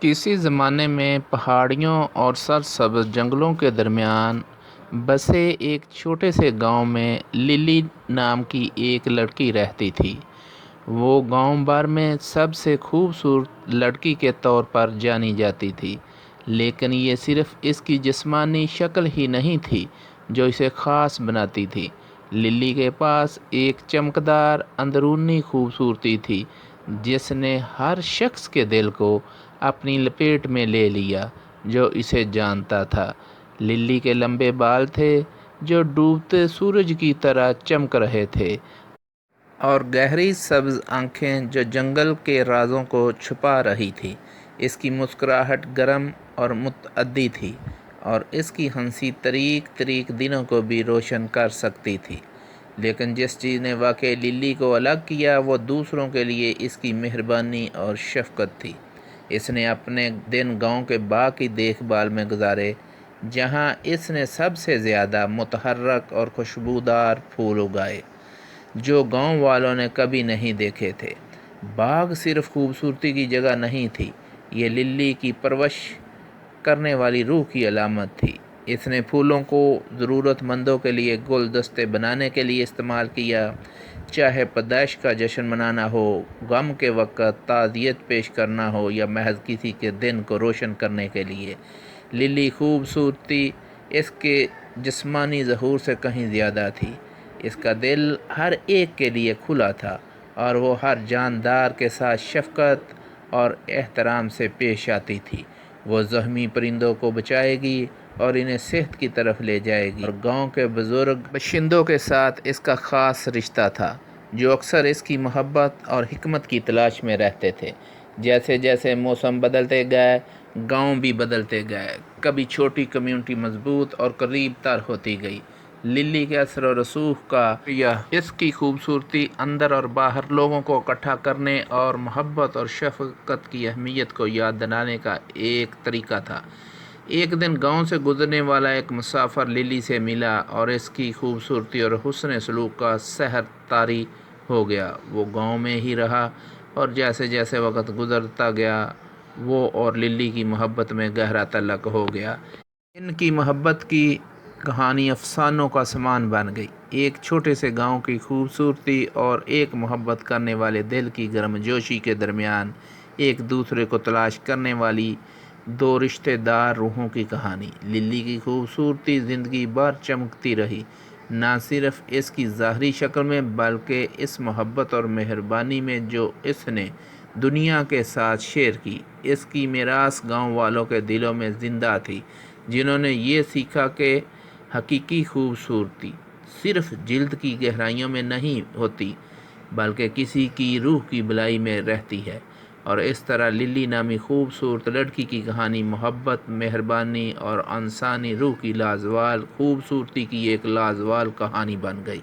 کسی زمانے میں پہاڑیوں اور سرسبز جنگلوں کے درمیان بسے ایک چھوٹے سے گاؤں میں للی نام کی ایک لڑکی رہتی تھی۔ وہ گاؤں بھر میں سب سے خوبصورت لڑکی کے طور پر جانی جاتی تھی، لیکن یہ صرف اس کی جسمانی شکل ہی نہیں تھی جو اسے خاص بناتی تھی۔ للی کے پاس ایک چمکدار اندرونی خوبصورتی تھی جس نے ہر شخص کے دل کو اپنی لپیٹ میں لے لیا جو اسے جانتا تھا۔ للی کے لمبے بال تھے جو ڈوبتے سورج کی طرح چمک رہے تھے، اور گہری سبز آنکھیں جو جنگل کے رازوں کو چھپا رہی تھی۔ اس کی مسکراہٹ گرم اور متعدی تھی، اور اس کی ہنسی طریق طریق دنوں کو بھی روشن کر سکتی تھی۔ لیکن جس چیز نے واقعی للی کو الگ کیا وہ دوسروں کے لیے اس کی مہربانی اور شفقت تھی۔ اس نے اپنے دن گاؤں کے باغ کی دیکھ بھال میں گزارے، جہاں اس نے سب سے زیادہ متحرک اور خوشبودار پھول اگائے جو گاؤں والوں نے کبھی نہیں دیکھے تھے۔ باغ صرف خوبصورتی کی جگہ نہیں تھی، یہ للی کی پرورش کرنے والی روح کی علامت تھی۔ اس نے پھولوں کو ضرورت مندوں کے لیے گلدستے بنانے کے لیے استعمال کیا، چاہے پیدائش کا جشن منانا ہو، غم کے وقت تعزیت پیش کرنا ہو، یا محض کسی کے دن کو روشن کرنے کے لیے۔ للی خوبصورتی اس کے جسمانی ظہور سے کہیں زیادہ تھی۔ اس کا دل ہر ایک کے لیے کھلا تھا، اور وہ ہر جاندار کے ساتھ شفقت اور احترام سے پیش آتی تھی۔ وہ زخمی پرندوں کو بچائے گی اور انہیں صحت کی طرف لے جائے گی، اور گاؤں کے بزرگ باشندوں کے ساتھ اس کا خاص رشتہ تھا جو اکثر اس کی محبت اور حکمت کی تلاش میں رہتے تھے۔ جیسے جیسے موسم بدلتے گئے، گاؤں بھی بدلتے گئے۔ کبھی چھوٹی کمیونٹی مضبوط اور قریب تر ہوتی گئی۔ للی کے اثر و رسوخ کا اس کی خوبصورتی اندر اور باہر لوگوں کو اکٹھا کرنے اور محبت اور شفقت کی اہمیت کو یاد دلانے کا ایک طریقہ تھا۔ ایک دن گاؤں سے گزرنے والا ایک مسافر للی سے ملا اور اس کی خوبصورتی اور حسن سلوک کا سحر طاری ہو گیا۔ وہ گاؤں میں ہی رہا، اور جیسے جیسے وقت گزرتا گیا وہ اور للی کی محبت میں گہرا تعلق ہو گیا۔ ان کی محبت کی کہانی افسانوں کا سامان بن گئی، ایک چھوٹے سے گاؤں کی خوبصورتی اور ایک محبت کرنے والے دل کی گرمجوشی کے درمیان ایک دوسرے کو تلاش کرنے والی دو رشتہ دار روحوں کی کہانی۔ للی کی خوبصورتی زندگی بھر چمکتی رہی، نہ صرف اس کی ظاہری شکل میں بلکہ اس محبت اور مہربانی میں جو اس نے دنیا کے ساتھ شیئر کی۔ اس کی میراث گاؤں والوں کے دلوں میں زندہ تھی، جنہوں نے یہ سیکھا کہ حقیقی خوبصورتی صرف جلد کی گہرائیوں میں نہیں ہوتی بلکہ کسی کی روح کی بلائی میں رہتی ہے۔ اور اس طرح للی نامی خوبصورت لڑکی کی کہانی محبت، مہربانی اور انسانی روح کی لازوال خوبصورتی کی ایک لازوال کہانی بن گئی۔